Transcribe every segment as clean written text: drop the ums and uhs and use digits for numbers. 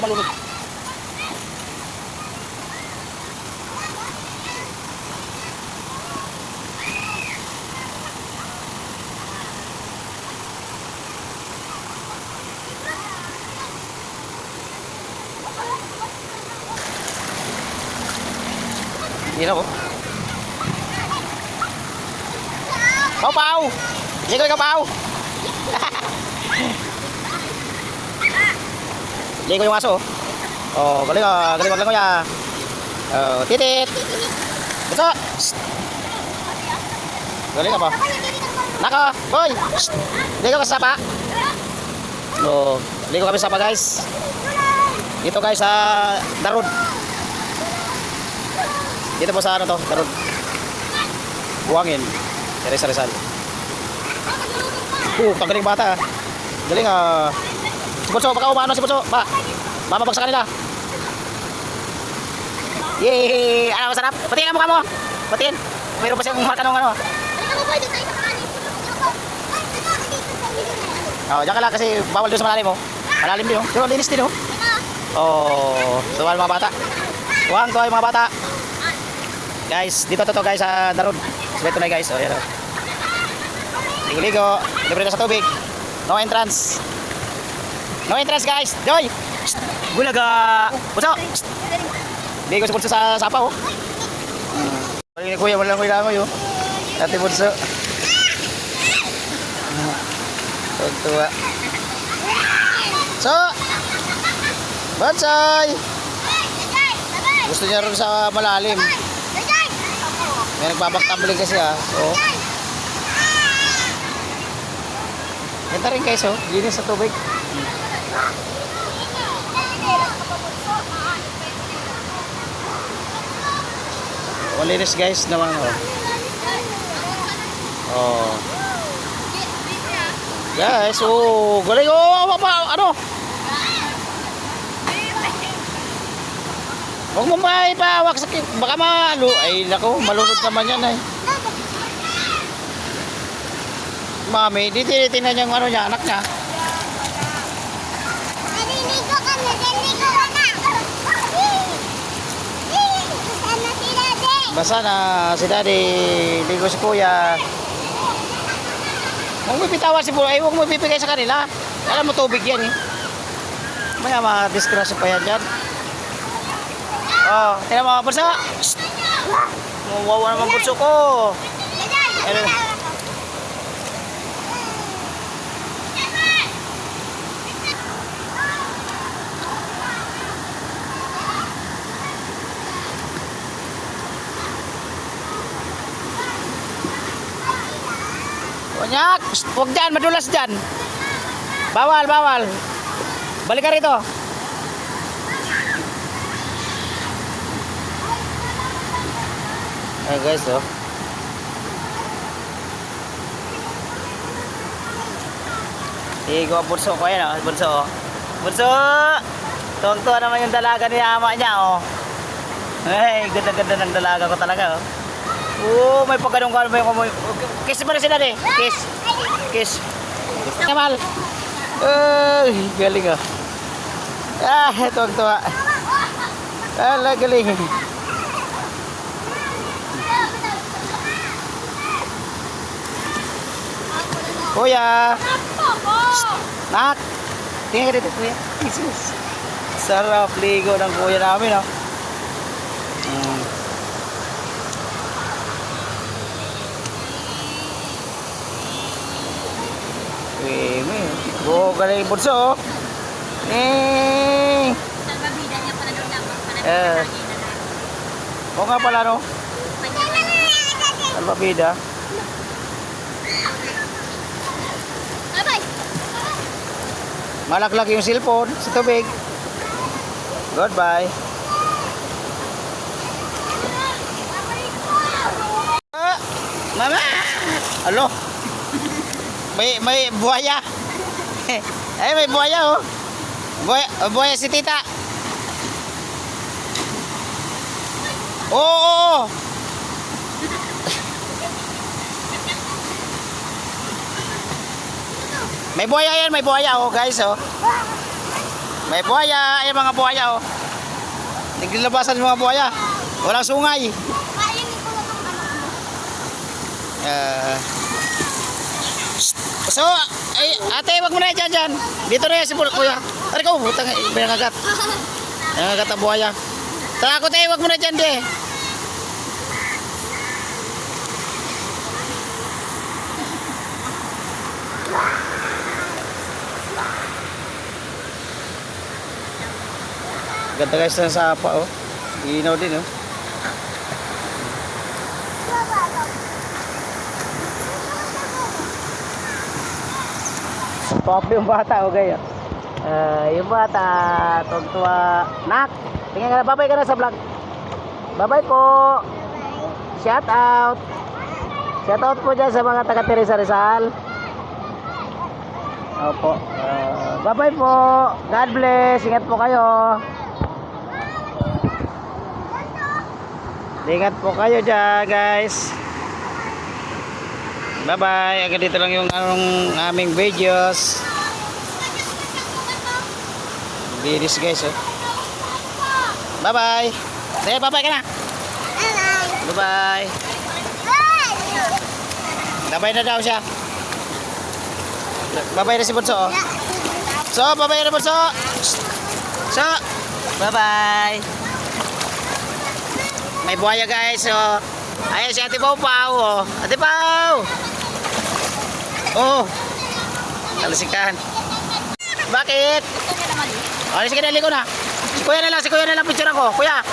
malunod. Hindi na ko. Pau-pau! Hindi ko ikaw-pau! Hindi ko yung aso. Oh, galing ah. Galing lang ko ya. Oh, titit! Gusto! Galing ka pa. Nako! Boy! Hindi ko kasapa. Oh, hindi ko kami sapa guys. Dito guys sa Darod. Dito po sa ano to, Darod. Buwangin. Rizal. Pagaling bata. Galing ah. Si Bunso, baka umano si Bunso. Mamabag sa kanila. Yay! Ano masarap? Patiin ang mukha mo. Patiin. Mayroon pa siyang marka ng ano. Oh, diyan ka lang kasi bawal doon sa malalim oh. Malalim din oh. Pero linis din oh. Oh, tuwa mga bata. Tuwang tuwa yung mga bata. Guys, dito to guys sa Darod. Dito na guys. Oh, yan oh. Ligo-ligo. Libre na sa tubig. No entrance. No entrance guys. Joy. Bulaga. Bunso. Ligo si Bunso sa sapa oh. Wala ni kuya, wala ko ilangoy oh. Ate Bunso. Tuwa. So. Bunsoy. Gusto niya rin sa malalim. May nagbabaktumbling kasi ah. So. Ganda rin guys oh. Linis sa tubig. Linis guys naman oh. Oh. Guys, oh, galing oh, ano? Huwag mo maipawak sa baka malo. Ay, nako, malunod naman yan ay. Mami, di tinitingnan niya yung ano niya, anak niya. Basa na si daddy, ligo si kuya. Huwag mo ipitawan si Bulo, ay huwag mo ipipigay sa kanila. Alam mo tubig yan eh. Maya ma-disgrasya pa yan dyan. Oh, tingnan mo, Bunso. Mawawa naman Bunso ko. Nyak, huwag dyan, madulas dyan. Bawal. Balik ka rito. Ayan guys, oh. Igo ang Bunso ko yan, oh. Bunso. Tuwang-tuwa naman yung dalaga ni ama niya, oh. Ay, ganda-ganda ng dalaga ko talaga, oh. Oh, may pagganong-ganong ba yung kiss mo na sila eh. Kiss. Kamal. Ay, galing ah. Tuwag-tuwa. Galing. Kuya. Nak. Tingnan ka dito, kuya. Sarap ligo ng kuya namin, oh. Oh, galing Bunso. Salbabida niya pala doon dapat. Oo nga pala no. Salbabida. Malak-lak yung cellphone sa tubig. Goodbye. Mama. Alo. May buhaya. Ay, may buhaya oh. Buhaya si tita. Oo. May buhaya yan, may buhaya oh guys oh. May buhaya. Ayan mga buhaya oh. Naglalabasan yung mga buhaya. Walang sungay. So, ay, ate, wag mo na yan dyan. Dito na yan si kuya. Ari ko, butang, may nangagat. Nangagat ang buhaya. Takot eh, wag mo na dyan, di. Ganda guys ng sapa oh. Inaw din oh. Top yung bata oh gaya. Yung bata tontua. Nak, tingnan ka na, babay ka na sa vlog. Babay po. Shout out. Shout out po dyan sa mga taga Teresa Rizal. Opo. Bye-bye po. God bless. Ingat po kayo. Ingat po kayo dyan, guys. Bye-bye. Agad dito lang yung aming videos. Bilis, guys. Oh. Bye-bye. Sige, bye-bye ka na. Bye-bye. Bye-bye na daw siya. Bye-bye na si Bunso. Oh. So, bye-bye na Bunso. So, bye-bye. May buhaya guys. Oh. Ayan si Ate Pau Pau. Oh. Ate Pau. Oh. Talasikan. Bakit? Oh, sige na, ligo na. Si Kuya na lang picture ako. Kuya.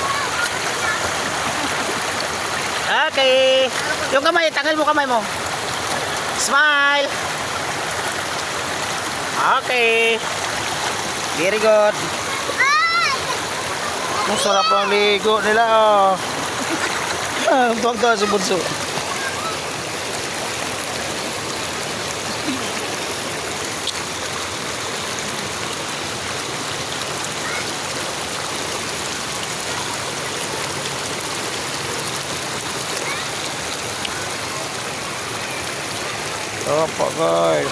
Okay. Yung kamay, tanggal mo kamay mo. Smile. Okay. Very good. Ang sarap ng ligo nila oh. Ang tuwag-tuwa si Bunso. Opo guys.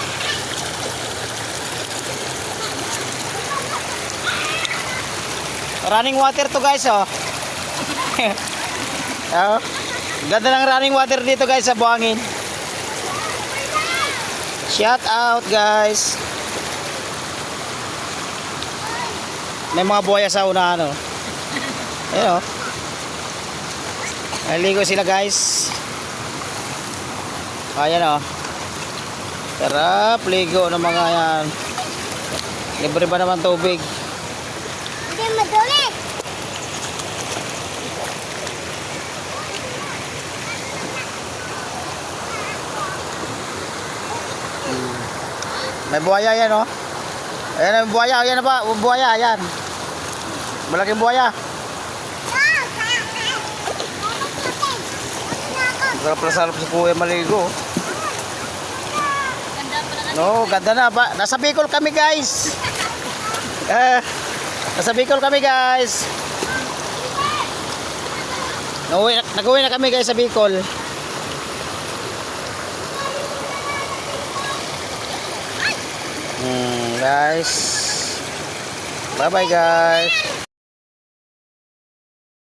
Running water to guys oh. Oh. Ganda ng running water dito guys sa buhangin. Shout out guys. May mga buhaya sa unahan oh. Ayun oh. Naligo sila guys. Ayan oh. Sarap ligo ng mga yan. Libre ba naman tubig? Hindi madali. May buhaya yan oh. Ayan ang buhaya. Ayan na ba? Buhaya. Ayan. Malaking buhaya. Sarap si Kuya maligo. Ganda pala na. No, ganda na ba? Nasa Bicol kami guys. Nasa Bicol kami guys. Nag-uwi na kami guys sa Bicol. Guys. Bye bye guys.